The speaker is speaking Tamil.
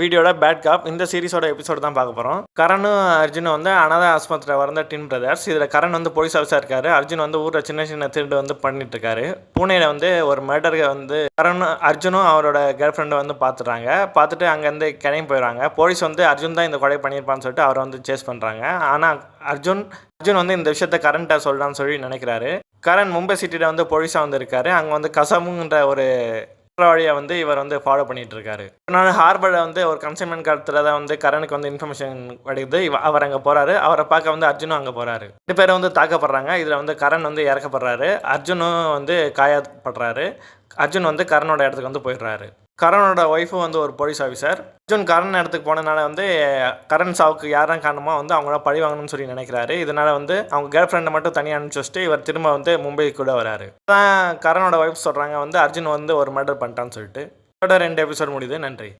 வீடியோட பேட் காப் இந்த சீரிஸோட எபிசோடு தான் பார்க்க போகிறோம். கரணும் அர்ஜுனும் வந்து அனாதை ஆஸ்பத்திரியில் வந்த டின் பிரதர்ஸ். இதில் கரண் வந்து போலீஸ் ஆஃபீஸாக இருக்காரு. அர்ஜுன் வந்து ஊரில் சின்ன சின்ன திருடு வந்து பண்ணிட்டு இருக்காரு. பூனேயில் வந்து ஒரு மர்டருக்கு வந்து அர்ஜுனும் அவரோட கேர்ள் ஃப்ரெண்டை வந்து பார்த்துறாங்க. பார்த்துட்டு அங்கேருந்து கிளம்பி போயிடுறாங்க. போலீஸ் வந்து அர்ஜுன் தான் இந்த கொலை பண்ணியிருப்பான்னு சொல்லிட்டு அவரை வந்து சேஸ் பண்ணுறாங்க. ஆனால் அர்ஜுன் வந்து இந்த விஷயத்த கரண்ட்டை சொல்லலான்னு சொல்லி நினைக்கிறாரு. கரண் மும்பை சிட்டியில் வந்து போலீஸாக வந்து இருக்காரு. அங்கே வந்து கசமுன்ற ஒரு வழியை வந்து இவர் வந்து ஃபாலோ பண்ணிட்டு இருக்காரு. நான் ஹார்பரில் வந்து ஒரு கன்சைன்மெண்ட் காலத்தில் தான் வந்து கரனுக்கு வந்து இன்ஃபர்மேஷன் கிடைக்குது. அவர் அங்கே போகிறாரு. அவரை பார்க்க வந்து அர்ஜுனும் அங்கே போகிறாரு. 2 பேரும் வந்து தாக்கப்படுறாங்க. இதில் வந்து கரண் வந்து இறக்கப்படுறாரு. அர்ஜுனும் வந்து காயப்படுறாரு. அர்ஜுன் வந்து கரனோட இடத்துக்கு வந்து போயிடுறாரு. கரனோட ஒய்ஃபும் வந்து ஒரு போலீஸ் ஆஃபீஸர். அர்ஜுன் கரண் இடத்துக்கு போனதுனால வந்து கரண் சாவுக்கு யாரும் காரணமாக வந்து அவங்கள பழி வாங்கணும்னு சொல்லி நினைக்கிறாரு. இதனால் வந்து அவங்க கேர்ள் ஃப்ரெண்டை மட்டும் தனியாக அனுப்பிச்சு வச்சுட்டு இவர் திரும்ப வந்து மும்பை கூட வராரு. அதான் கரனோட ஒய்ஃப் சொல்கிறாங்க வந்து அர்ஜுன் வந்து ஒரு மர்டர் பண்ணிட்டான்னு சொல்லிட்டு. 2 எபிசோட் முடியுது. நன்றி.